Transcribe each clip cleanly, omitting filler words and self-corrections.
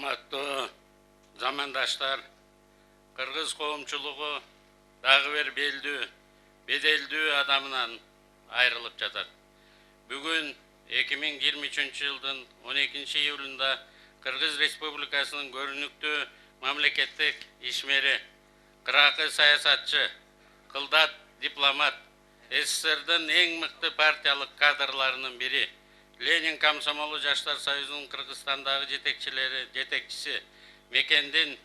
Урматтуу замандаштар, кыргыз коомчулугу дагы бир беделдүү адамынан айрылып жатат. Бүгүн 2023 жылдын 12 июлунда Кыргыз Республикасынын көрүнүктүү мамлекеттик ишмери, кыракы саясатчы, кылдат дипломат, СССРдын эң мыкты партиялык кадрларынын бири, Ленин Комсомолу Жаштар Союзунун Кыргызстандагы жетекчиси Мекендин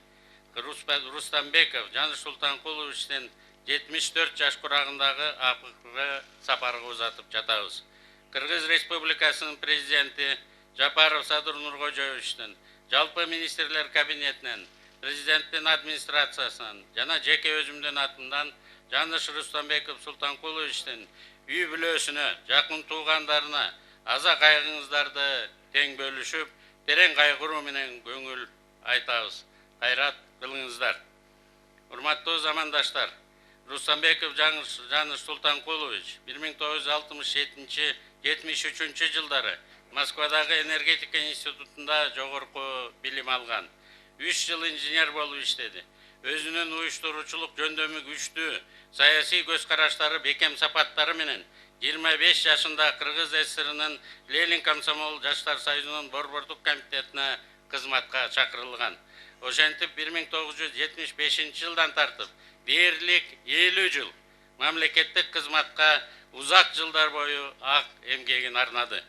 Рустамбеков Жаныш Султанкуловичтен 74 жаш курагындагы акыркы сапарга узатып жатабыз. Кыргыз Республикасынын президенти Жапаров Садыр Нуркожоевичтен, жалпы министрлер кабинетинен, президенттин администрациясынан жана жеке өзүмдүн атымдан Жаныш Рустамбеков Султанкуловичтен үй бүлөсүнө, жакын туугандарына аза кайгыңыздарды тең бөлүшүп, терең кайгыруу менен көңүл айтабыз. Кайрат кылыңыздар. Урматтуу замандаштар, Рустамбеков Жаныш Султанкулович 1967-73 жылдары Москвадагы энергетика институтунда жогорку билим алган. 3 жыл инженер болуп иштеди. Өзүнүн уюштуруучулук жөндөмү күчтүү, саясий көз караштары бекем сапаттары менен 25 жашында Кыргыз СССРынын Ленин Комсомол Жаштар Союзунун борбордук комитетине кызматка чакырылган. Ошентип 1975 жылдан тартып дээрлик 50 жыл мамлекеттик кызматка узак жылдар бою ак эмгегин арнады.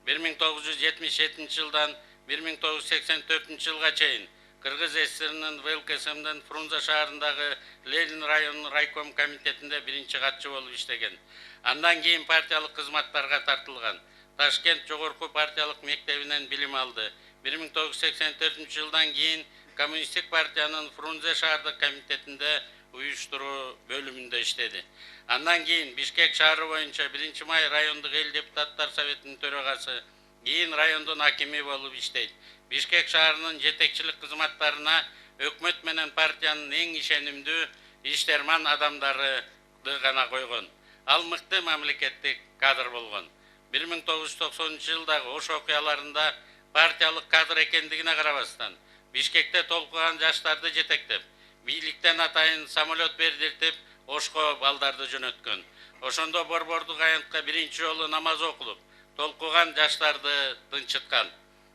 1977 жылдан 1984 жылга чейин Кыргыз СССРынын ВЛКСМдин Фрунзе шаарындагы Ленин районунун райком комитетинде биринчи катчы болуп иштеген. Андан кийин партиялык кызматтарга тартылган. Ташкент жогорку партиялык мектебинен билим алды. 1984 жылдан кийин Коммунисттик партиянын Фрунзе шаардык комитетинде уюштуруу бөлүмүндө иштеди. Андан кийин Бишкек шаары боюнча 1-май райондук эл депутаттар советинин төрагасы, кийин райондун акими болуп иштейт. Бишкек шаарынын жетекчилик кызматтарына өкмөт менен партиянын эң ишенимдүү иштерман адамдары гана койгон. Ал мыкты мамлекеттик кадр болгон. 1990 жылдагы Ош окуяларында партиялык кадр экендигине карабастан, Бишкекте толкуган жаштарды жетектеп, бийликтен атайын самолет бердиртип, Ошко балдарды жөнөткөн. Ошондо борбордук аянтка биринчи жолу намаз окулуп, толкуган жаштарды тынчыткан.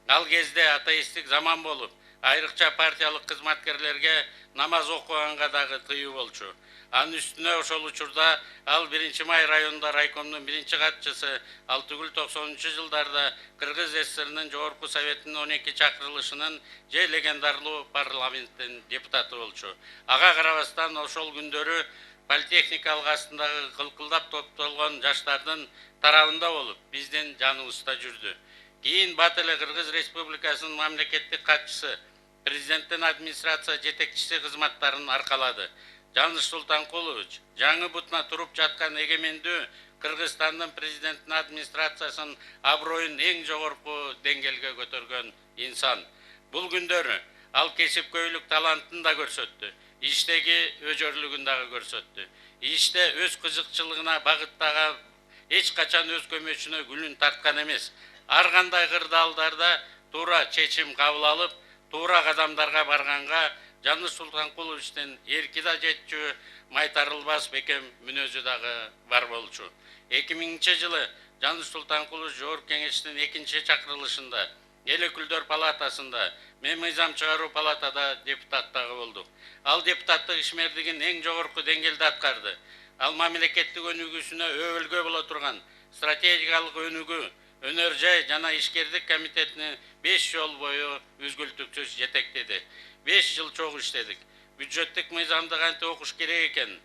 Ал кезде атеисттик заман болуп, айрыкча партиялык кызматкерлерге намаз окуганга дагы тыюу болчу. Анын үстүнө ошол учурда ал 1-май районунда райкомдун биринчи катчысы, ал түгүл 90 жылдарда Кыргыз СССРынын жогорку советинин 12 чакырылышынын же легендарлуу парламенттин депутаты болчу. Ага карабастан ошол күндөрү политехникалык астындагы кылкылдап топтолгон жаштардын тарабында болуп, биздин жаныбызда жүрдү. Кийин бат эле Кыргыз Республикасынын мамлекеттик катчысы, президенттин администрация жетекчиси кызматтарын аркалады. Жаныш Султанкулович жаңы бутуна туруп жаткан эгемендүү Кыргызстандын президенттин администрациясынын аброюн эң жогорку деңгээлге көтөргөн инсан. Бул күндөрү ал кесипкөйлүк талантын да көрсөттү, иштеги өжөрлүгүн дагы көрсөттү. Иште өз кызыкчылыгына багыттаган, эч качан өз көмөчүнө гүлүн тарткан эмес. Ар кандай кырдаалдарда туура чечим кабыл алып, туура кадамдарга барганга Жаныш Султанкуловичтен эрки да жетчү, майтарылбас бекем мүнөзү дагы бар болчу. 2000 жылы Жаныш Султанкулович Жогорку Кеңештин 2-чи чакырылышында, Эл өкүлдөр палатасында, мен мыйзам чыгаруу палатада депутат дагы болдук. Ал депутаттык ишмердигин эң жогорку деңгээлде аткарды. Ал мамлекеттик өнүгүүсүнө өбөлгө боло турган стратегиялык өнүгүү, өнөр жай жана ишкердик комитетини 5 жыл бою үзгүлтүксүз жетектеди. 5 жыл чогуу иштедик. Бюджеттик мыйзамды кантип окуш керек экен,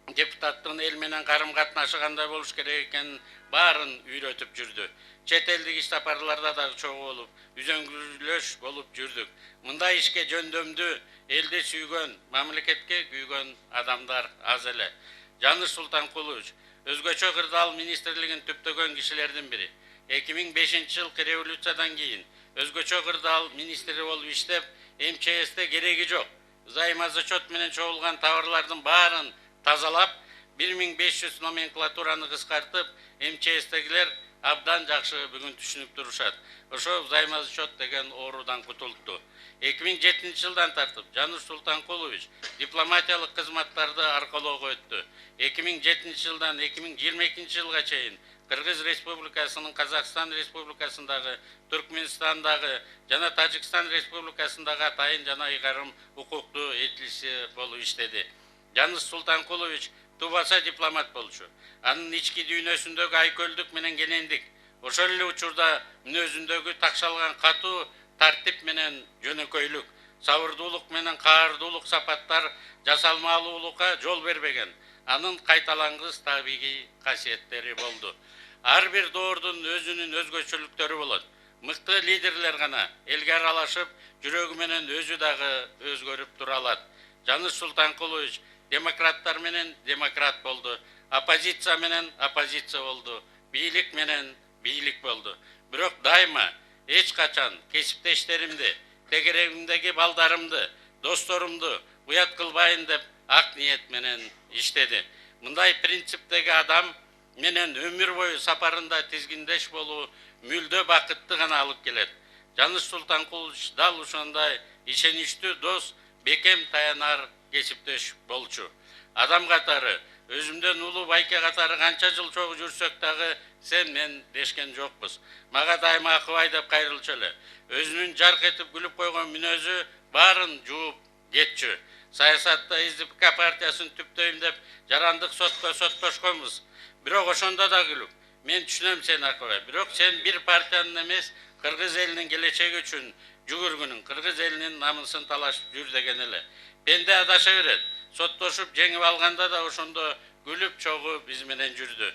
депутаттын эл менен карым-катнашы кандай болуш керек экенин баарын үйрөтүп жүрдү. Чет элдик иш сапарларда дагы чогуу болуп, үзөңгүлөш болуп жүрдүк. Мындай ишке жөндөмдүү, элди сүйгөн, мамлекетке күйгөн адамдар аз эле. Жаныш Султанкулович өзгөчө кырдаал министрлигин түптөгөн кишилердин бири. 2005 жылкы революциядан кийин өзгөчө кырдаал министри болуп иштеп, МЧСте кереги жок, займа-зачет менен чогулган товарлардын баарын тазалап, 1500 номенклатураны кыскартып, МЧСтегилер абдан жакшы бүгүн түшүнүп турушат. Ошо взаимозачет деген оорудан кутулду. 2007 жылдан тартып Жаныш Султанкулович дипломатиялык кызматтарды аркалоого өттү. 2007 жылдан 2022 жылга чейин Кыргыз Республикасынын, Казакстан Республикасындагы, Түркменстандагы жана Тажикстан Республикасындагы атайын жана ыйгарым укуктуу элчиси болуп иштеди. Жаныш Султанкулович тубаса дипломат болчу. Анын ички дүйнөсүндөгү айкөлдүк менен кенендик, ошол эле учурда мүнөзүндөгү такшалган катуу тартип менен жөнөкөйлүк, сабырдуулук менен каардуулук сапаттар жасалмалуулукка жол бербеген. Анын кайталангыс табигый касиеттери болду. Ар бир доордун өзүнүн өзгөчөлүктөрү болот. Мыкты лидерлер гана элге аралашып, жүрөгү менен өзү дагы өзгөрүп тура алат. Жаныш Султанкулович демократтар менен демократ болду, оппозиция менен оппозиция болду, бийлик менен бийлик болду. Бирок дайыма эч качан кесиптештеримди, тегерегимдеги балдарымды, досторумду уят кылбайын деп ак ниет менен иштеди. Мындай принциптеги адам менен өмүр бою сапарында тизгиндеш болуу мүлдө бакытты гана алып келет. Жаныш Султанкулович дал ошондой ишеничтүү дос, бекем таянар кесиптеш болчу. Адам катары, өзүмдөн улуу байке катары канча жыл чогуу жүрсөк дагы сен мен дешкен жокпуз. Мага дайыма акыбай деп кайрылчу эле. Өзүнүн жарк этип күлүп койгон мүнөзү баарын жууп кетчү. Саясатта СДПК партиясын түптөйм деп жарандык сотко соттошконбуз. Бирок ошондо да күлүп, мен түшүнөм сени акыбай. Бирок сен бир партиянын эмес, Кыргыз элинин келечеги үчүн жүгүргүнүң, Кыргыз элинин намысын талашып жүр деген эле. Пенде адаша берет. Соттошуп жеңип алганда да ошондо күлүп чогуу биз менен жүрдү.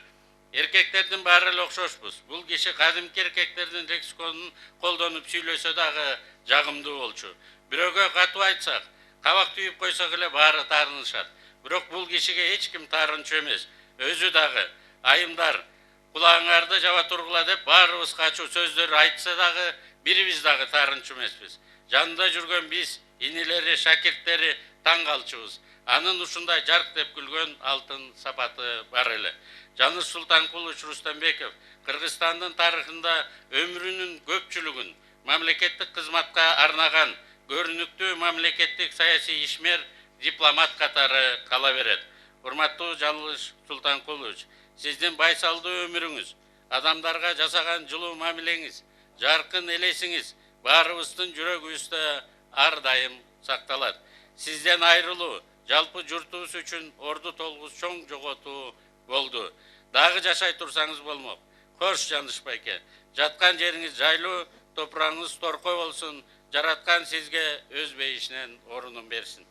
Эркектердин баары эле окшошпуз. Бул киши кадимки эркектердин лексиконун колдонуп сүйлөсө дагы жагымдуу болчу. Бирөөгө катуу айтсак, кабак түйүп койсок эле баары таарынышат. Бирок бул кишиге эч ким таарынчу эмес. Өзү дагы айымдар кулагыңарды жаба тургула деп баарыбызга ачуу сөздөр айтса дагы бирибиз дагы таарынчу эмеспиз. Жанында жүргөн биз, инилери, шакирттери таң калчубуз. Анын ушундай жарк деп күлгөн алтын сапаты бар эле. Жаныш Султанкулович Рустамбеков Кыргызстандын тарыхында өмүрүнүн көпчүлүгүн мамлекеттик кызматка арнаган көрүнүктүү мамлекеттик саясий ишмер, дипломат катары кала берет. Урматтуу Жаныш Султанкулович, сиздин байсалдуу өмүрүңүз, адамдарга жасаган жылуу мамилеңиз, жаркын элесиңиз баарыбыздын жүрөгүбүздө ар дайым сакталат. Сизден айрылуу жалпы журтубуз үчүн орду толгус чоң жоготуу болду. Дагы жашай турсаңыз болмок. Кош Жаныш байке, жаткан жериңиз жайлуу, топурагыңыз торкой болсун, жараткан сизге өз бейишинен орунун берсин.